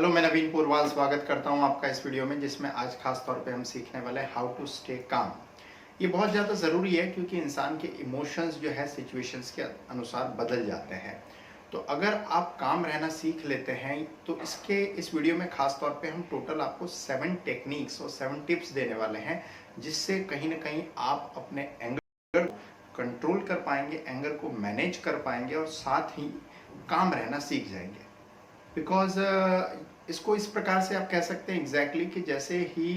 Hello, मैं नवीन पुरवाल स्वागत करता हूं आपका इस वीडियो में, जिसमें आज खास तौर पे हम सीखने वाले हैं हाउ टू स्टे काम। ये बहुत ज़्यादा ज़रूरी है क्योंकि इंसान के इमोशंस जो है सिचुएशंस के अनुसार बदल जाते हैं। तो अगर आप काम रहना सीख लेते हैं तो इस वीडियो में खास तौर पे हम टोटल आपको 7 टेक्निक्स और 7 टिप्स देने वाले हैं, जिससे कहीं ना कहीं आप अपने एंगर कंट्रोल कर पाएंगे, एंगर को मैनेज कर पाएंगे और साथ ही काम रहना सीख जाएंगे। बिकॉज इसको इस प्रकार से आप कह सकते हैं एग्जैक्टली कि जैसे ही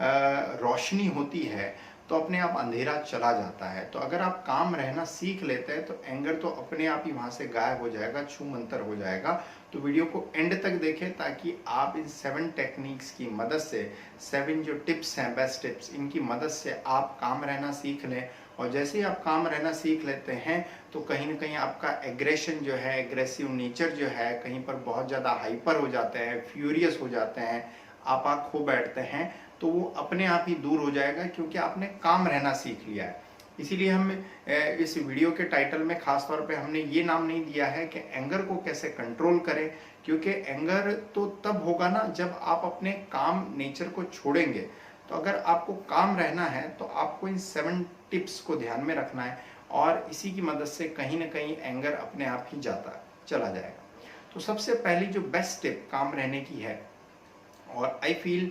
रोशनी होती है तो अपने आप अंधेरा चला जाता है। तो अगर आप काम रहना सीख लेते हैं तो एंगर तो अपने आप ही वहां से गायब हो जाएगा, छू मंतर हो जाएगा। तो वीडियो को एंड तक देखें ताकि आप इन 7 टेक्निक्स की मदद से, 7 जो टिप्स हैं, बेस्ट टिप्स, इनकी मदद से आप काम रहना सीख लें। और जैसे ही आप काम रहना सीख लेते हैं तो कहीं ना कहीं आपका एग्रेशन जो है, एग्रेसिव नेचर जो है, कहीं पर बहुत ज़्यादा हाइपर हो जाते हैं, फ्यूरियस हो जाते हैं, आप खो बैठते हैं, तो वो अपने आप ही दूर हो जाएगा क्योंकि आपने काम रहना सीख लिया है। इसीलिए हम इस वीडियो के टाइटल में खास तौर पे हमने ये नाम नहीं दिया है कि एंगर को कैसे कंट्रोल करें, क्योंकि एंगर तो तब होगा ना जब आप अपने काम नेचर को छोड़ेंगे। तो अगर आपको काम रहना है तो आपको इन 7 टिप्स को ध्यान में रखना है और इसी की मदद से कहीं ना कहीं एंगर अपने आप ही चला जाएगा। तो सबसे पहली जो बेस्ट टिप काम रहने की है, और I feel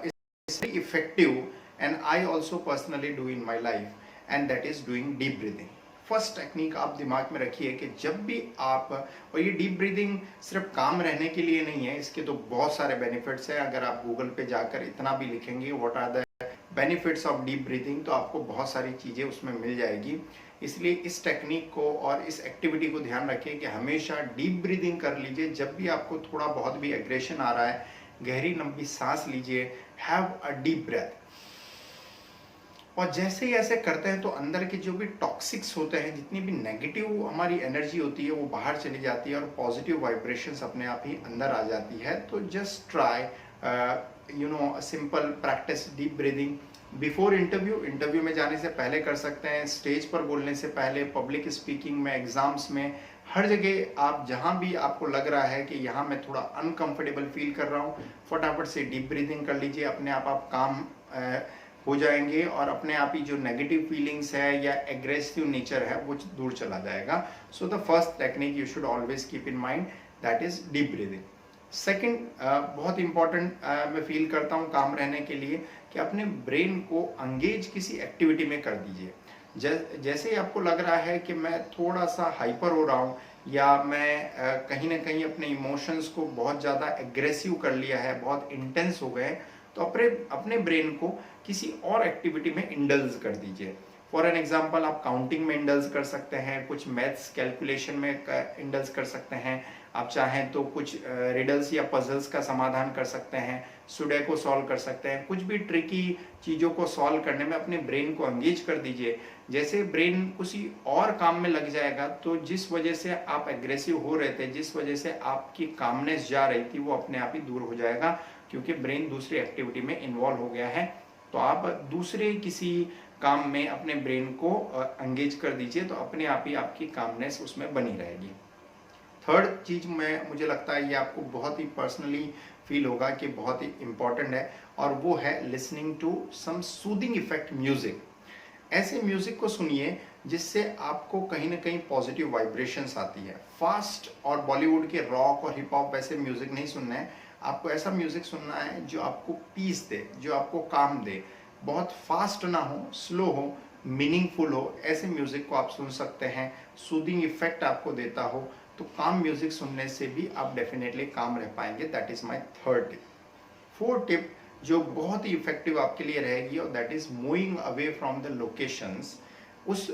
it's effective and I also personally do in my life, and that is doing deep breathing. First technique आप दिमाग में रखिए कि जब भी आप, और ये डीप ब्रीदिंग सिर्फ काम रहने के लिए नहीं है, इसके तो बहुत सारे बेनिफिट्स हैं। अगर आप गूगल पे जाकर इतना भी लिखेंगे what are the benefits of deep breathing, तो आपको बहुत सारी चीज़ें उसमें मिल जाएगी। इसलिए इस टेक्निक को और इस एक्टिविटी को ध्यान रखिए कि हमेशा डीप ब्रीदिंग कर लीजिए। जब भी आपको थोड़ा बहुत भी एग्रेशन आ रहा है, गहरी लंबी सांस लीजिए, हैव अ डीप ब्रेथ। और जैसे ही ऐसे करते हैं तो अंदर के जो भी टॉक्सिक्स होते हैं, जितनी भी नेगेटिव हमारी एनर्जी होती है, वो बाहर चली जाती है और पॉजिटिव वाइब्रेशंस अपने आप ही अंदर आ जाती है। तो just try simple practice deep breathing before interview में जाने से पहले कर सकते हैं, स्टेज पर बोलने से पहले, पब्लिक स्पीकिंग में, एग्जाम्स में, हर जगह आप जहां भी आपको लग रहा है कि यहाँ मैं थोड़ा अनकंफर्टेबल फील कर रहा हूँ, फटाफट से डीप ब्रीदिंग कर लीजिए। अपने आप काम हो जाएंगे और अपने आप ही जो नेगेटिव फीलिंग्स है या एग्रेसिव नेचर है वो दूर चला जाएगा। So the first technique you should always keep in mind, that is deep breathing. Second बहुत इंपॉर्टेंट मैं फील करता हूँ काम रहने के लिए कि अपने ब्रेन को एंगेज किसी एक्टिविटी में कर दीजिए। जैसे ही आपको लग रहा है कि मैं थोड़ा सा हाइपर हो रहा हूँ या मैं कहीं ना कहीं अपने इमोशंस को बहुत ज़्यादा एग्रेसिव कर लिया है, बहुत इंटेंस हो गए, तो अपने ब्रेन को किसी और एक्टिविटी में इंडल्ज कर दीजिए। फॉर एन एग्जाम्पल, आप काउंटिंग में इंडल्ज कर सकते हैं, कुछ मैथ्स कैलकुलेशन में इंडल्ज कर सकते हैं, आप चाहें तो कुछ रिडल्स या पजल्स का समाधान कर सकते हैं, सुडोकू सॉल्व कर सकते हैं। कुछ भी ट्रिकी चीज़ों को सॉल्व करने में अपने ब्रेन को एंगेज कर दीजिए। जैसे ब्रेन किसी और काम में लग जाएगा तो जिस वजह से आप एग्रेसिव हो रहे थे, जिस वजह से आपकी कामनेस जा रही थी, वो अपने आप ही दूर हो जाएगा क्योंकि ब्रेन दूसरी एक्टिविटी में इन्वॉल्व हो गया है। तो आप दूसरे किसी काम में अपने ब्रेन को एंगेज कर दीजिए, तो अपने आप ही आपकी कामनेस उसमें बनी रहेगी। थर्ड चीज मुझे लगता है ये आपको बहुत ही पर्सनली फील होगा कि बहुत ही इंपॉर्टेंट है, और वो है listening to some soothing effect music. ऐसे म्यूजिक को सुनिए जिससे आपको कहीं ना कहीं पॉजिटिव वाइब्रेशंस आती है। फास्ट और बॉलीवुड के रॉक और हिप हॉप वैसे म्यूजिक नहीं सुनना है, आपको ऐसा म्यूजिक सुनना है जो आपको पीस दे, जो आपको काम दे। बहुत फास्ट ना हो, स्लो हो, मीनिंगफुल हो, ऐसे म्यूजिक को आप सुन सकते हैं। सूदिंग इफेक्ट आपको देता हो, तो काम म्यूजिक सुनने से भी आप डेफिनेटली काम रह पाएंगे। That is my third tip. Fourth tip जो बहुत ही इफेक्टिव आपके लिए रहेगी, और that is moving away from the locations. उस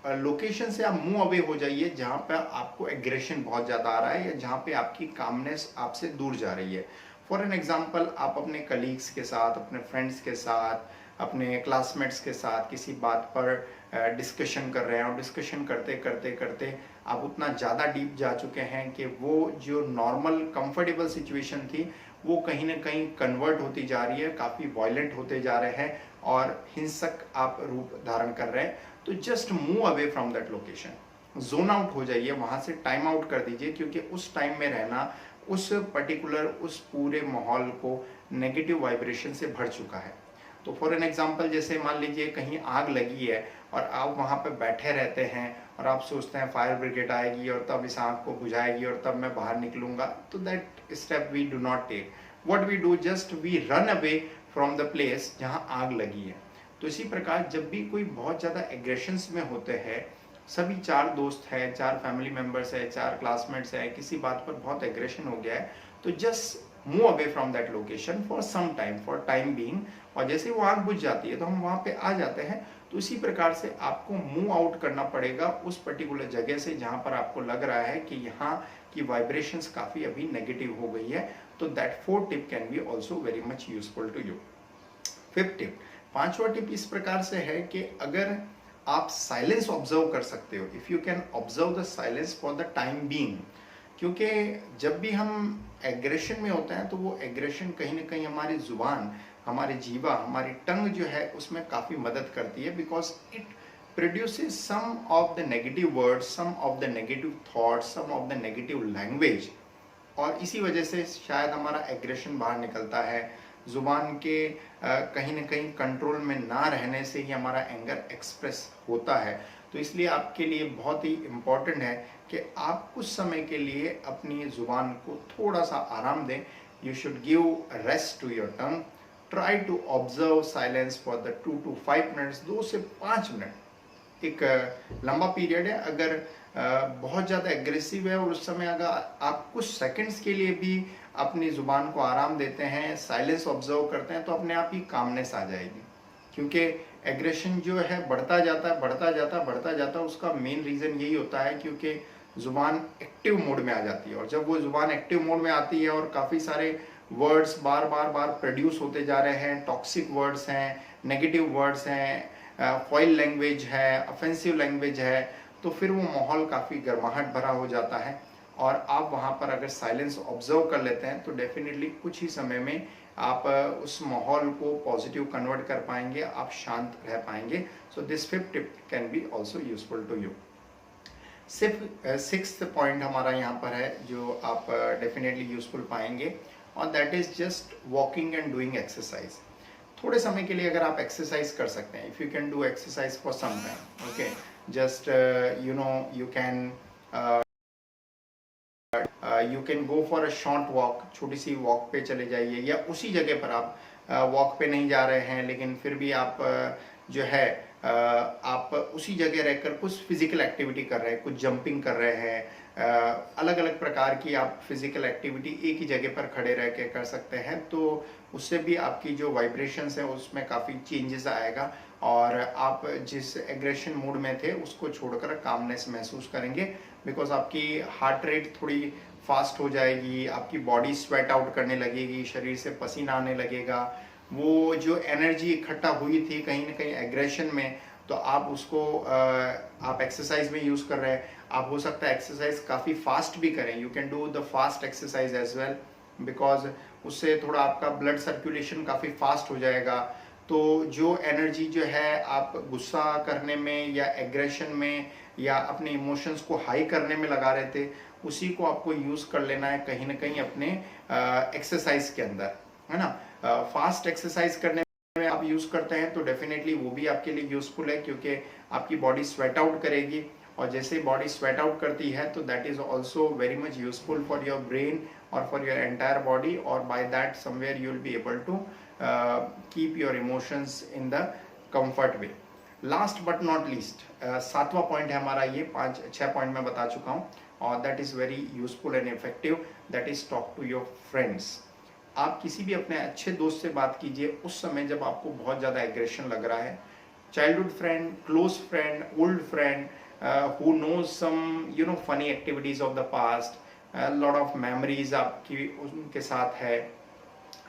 लोकेशन से आप मूव अवे हो जाइए जहाँ पे आपको एग्रेशन बहुत ज़्यादा आ रहा है या जहाँ पे आपकी कामनेस आपसे दूर जा रही है। फॉर एन एग्जाम्पल, आप अपने कलीग्स के साथ, अपने फ्रेंड्स के साथ, अपने क्लासमेट्स के साथ किसी बात पर डिस्कशन कर रहे हैं, और डिस्कशन करते करते करते आप उतना ज़्यादा डीप जा चुके हैं कि वो जो नॉर्मल कंफर्टेबल सिचुएशन थी वो कहीं ना कहीं कन्वर्ट होती जा रही है, काफ़ी वायलेंट होते जा रहे हैं और हिंसक आप रूप धारण कर रहे हैं। तो just move away from that location, zone out हो जाइए, वहाँ से टाइम आउट कर दीजिए, क्योंकि उस टाइम में रहना, उस पर्टिकुलर उस पूरे माहौल को नेगेटिव वाइब्रेशन से भर चुका है। तो फॉर एन एग्जांपल, जैसे मान लीजिए कहीं आग लगी है और आप वहाँ पे बैठे रहते हैं और आप सोचते हैं फायर ब्रिगेड आएगी और तब इस आग को बुझाएगी और तब मैं बाहर निकलूंगा, तो that step we do not take. What we do, just we run away from the place जहाँ आग लगी है। तो इसी प्रकार जब भी कोई बहुत ज़्यादा एग्रेशंस में होते हैं, सभी 4 दोस्त हैं, 4 फैमिली मेंबर्स हैं, 4 क्लासमेट्स हैं, किसी बात पर बहुत एग्रेशन हो गया है, तो just move away from that location for some time, for time being. और जैसे वो आग बुझ जाती है तो हम वहाँ पे आ जाते हैं। तो इसी प्रकार से आपको मूव आउट करना पड़ेगा उस पर्टिकुलर जगह से जहाँ पर आपको लग रहा है कि यहाँ की वाइब्रेशंस काफ़ी अभी नेगेटिव हो गई है। तो that 4th tip can be also very much useful to you. 5th tip, 5वां टिप इस प्रकार से है कि अगर आप साइलेंस ऑब्जर्व कर सकते हो, if you can observe the silence for the time being, क्योंकि जब भी हम एग्रेशन में होते हैं तो वो एग्रेशन कहीं ना कहीं हमारी जुबान, हमारी जीवा, हमारी टंग जो है उसमें काफ़ी मदद करती है, because it produces some of the negative words, some of the negative thoughts, some of the negative language. और इसी वजह से शायद हमारा एग्रेशन बाहर निकलता है। जुबान के कहीं ना कहीं कंट्रोल में ना रहने से ही हमारा एंगर एक्सप्रेस होता है। तो इसलिए आपके लिए बहुत ही इम्पॉर्टेंट है कि आप कुछ समय के लिए अपनी जुबान को थोड़ा सा आराम दें। You should give rest to your tongue. Try to observe silence for the 2 to 5 minutes, 2 से 5 मिनट एक लंबा पीरियड है। अगर बहुत ज़्यादा एग्रेसिव है और उस समय अगर आप कुछ सेकंड्स के लिए भी अपनी ज़ुबान को आराम देते हैं, साइलेंस ऑब्जर्व करते हैं, तो अपने आप ही कामनेस आ जाएगी। क्योंकि एग्रेशन जो है बढ़ता जाता है, बढ़ता जाता है, बढ़ता जाता है, उसका मेन रीज़न यही होता है क्योंकि ज़ुबान एक्टिव मोड में आ जाती है। और जब वो ज़ुबान एक्टिव मोड में आती है और काफ़ी सारे वर्ड्स बार बार बार प्रोड्यूस होते जा रहे हैं, टॉक्सिक वर्ड्स हैं, नेगेटिव वर्ड्स हैं, फॉइल लैंग्वेज है, ऑफेंसिव लैंग्वेज है, तो फिर वो माहौल काफ़ी गर्माहट भरा हो जाता है। और आप वहाँ पर अगर साइलेंस ऑब्जर्व कर लेते हैं तो डेफिनेटली कुछ ही समय में आप उस माहौल को पॉजिटिव कन्वर्ट कर पाएंगे, आप शांत रह पाएंगे। So this 5th tip can be also useful to you. 6th point हमारा यहाँ पर है जो आप डेफिनेटली यूजफुल पाएंगे, और that is just walking and doing exercise. थोड़े समय के लिए अगर आप एक्सरसाइज कर सकते हैं, if you can do exercise for some time, okay, just you can you can go for a short walk, छोटी सी वॉक पे चले जाइए, या उसी जगह पर आप वॉक पे नहीं जा रहे हैं लेकिन फिर भी आप जो है आप उसी जगह रहकर कुछ फिजिकल एक्टिविटी कर रहे हैं, कुछ जंपिंग कर रहे हैं, अलग अलग प्रकार की आप फिजिकल एक्टिविटी एक ही जगह पर खड़े रह के कर सकते हैं। तो उससे भी आपकी जो वाइब्रेशंस है उसमें काफ़ी चेंजेस आएगा और आप जिस एग्रेशन मूड में थे उसको छोड़कर कामनेस महसूस करेंगे, बिकॉज आपकी हार्ट रेट थोड़ी फास्ट हो जाएगी, आपकी बॉडी स्वेट आउट करने लगेगी, शरीर से पसीना आने लगेगा। वो जो एनर्जी इकट्ठा हुई थी कहीं ना कहीं एग्रेशन में, तो आप उसको आप एक्सरसाइज में यूज़ कर रहे हैं। आप हो सकता है एक्सरसाइज काफ़ी फास्ट भी करें, you can do the fast exercise as well, because उससे थोड़ा आपका ब्लड सर्कुलेशन काफ़ी फास्ट हो जाएगा। तो जो एनर्जी जो है आप गुस्सा करने में या एग्रेशन में या अपने इमोशंस को हाई करने में लगा रहे थे, उसी को आपको यूज़ कर लेना है कहीं ना कहीं अपने एक्सरसाइज के अंदर, है ना। फास्ट एक्सरसाइज करने में आप यूज़ करते हैं तो डेफिनेटली वो भी आपके लिए यूज़फुल है, क्योंकि आपकी बॉडी स्वेट आउट करेगी, और जैसे बॉडी स्वेट आउट करती है तो that is also very much useful for your brain और फॉर योर एंटायर बॉडी, और by that somewhere you will be able to keep your emotions in the comfort way. Last but not least 7वां point है हमारा, ये 6 point मैं बता चुका हूँ, और that is very useful and effective, that is talk to your friends. आप किसी भी अपने अच्छे दोस्त से बात कीजिए उस समय जब आपको बहुत ज़्यादा एग्रेशन लग रहा है। Childhood friend, close friend, old friend who knows some funny activities of the past, a lot of memories आपकी उनके साथ है।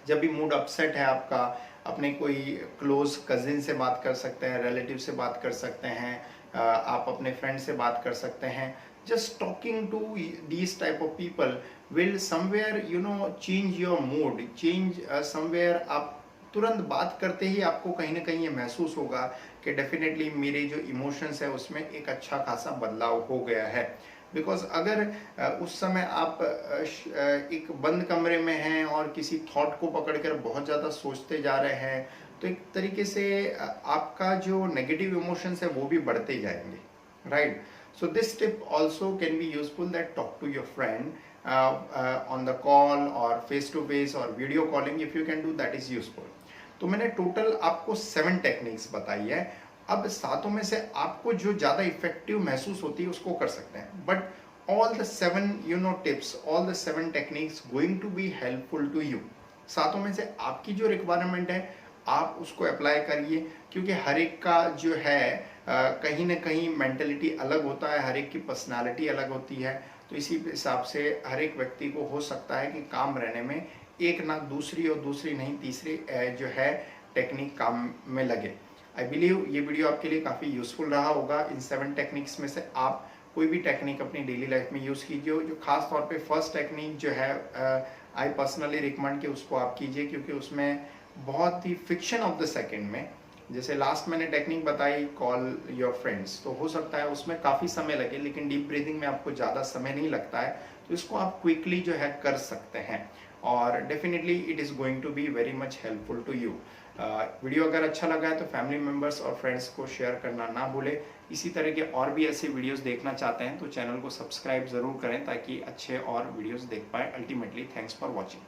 जब भी मूड अपसेट है आपका, अपने कोई क्लोज कजिन से बात कर सकते हैं, रिलेटिव से बात कर सकते हैं, आप अपने फ्रेंड से बात कर सकते हैं। just talking to these type of people will somewhere change your mood, change somewhere। आप तुरंत बात करते ही आपको कहीं ना कहीं ये महसूस होगा कि डेफिनेटली मेरे जो इमोशंस है उसमें एक अच्छा खासा बदलाव हो गया है। बिकॉज अगर उस समय आप एक बंद कमरे में हैं और किसी थॉट को पकड़कर बहुत ज़्यादा सोचते जा रहे हैं, तो एक तरीके से आपका जो नेगेटिव इमोशंस है वो भी बढ़ते जाएंगे, right? So this tip also can be useful, that talk to your friend on the call और फेस टू फेस और video calling, if you can do that is useful. तो मैंने टोटल आपको 7 टेक्निक्स बताई है। अब सातों में से आपको जो ज़्यादा इफेक्टिव महसूस होती है उसको कर सकते हैं, but all the 7 tips, all the 7 techniques going to be helpful to you। सातों में से आपकी जो रिक्वायरमेंट है आप उसको अप्लाई करिए, क्योंकि हर एक का जो है कहीं ना कहीं मेंटेलिटी अलग होता है, हर एक की पर्सनालिटी अलग होती है। तो इसी हिसाब से हर एक व्यक्ति को हो सकता है कि काम रहने में एक ना दूसरी और दूसरी नहीं तीसरी जो है टेक्निक काम में लगे। आई बिलीव ये वीडियो आपके लिए काफ़ी यूजफुल रहा होगा। इन 7 टेक्निक्स में से आप कोई भी टेक्निक अपनी डेली लाइफ में यूज़ कीजिए। जो खास तौर पे फर्स्ट टेक्निक जो है आई पर्सनली रिकमेंड कि उसको आप कीजिए, क्योंकि उसमें बहुत ही फिक्शन ऑफ द सेकंड में, जैसे लास्ट मैंने टेक्निक बताई कॉल योर फ्रेंड्स, तो हो सकता है उसमें काफ़ी समय लगे, लेकिन डीप ब्रीथिंग में आपको ज़्यादा समय नहीं लगता है, तो इसको आप क्विकली जो है कर सकते हैं और definitely it is going to be very much helpful to you. Video अगर अच्छा लगा है तो फैमिली मेम्बर्स और फ्रेंड्स को शेयर करना ना भूलें। इसी तरह के और भी ऐसे वीडियोस देखना चाहते हैं तो चैनल को सब्सक्राइब ज़रूर करें ताकि अच्छे और वीडियोस देख पाएँ। Ultimately thanks for watching.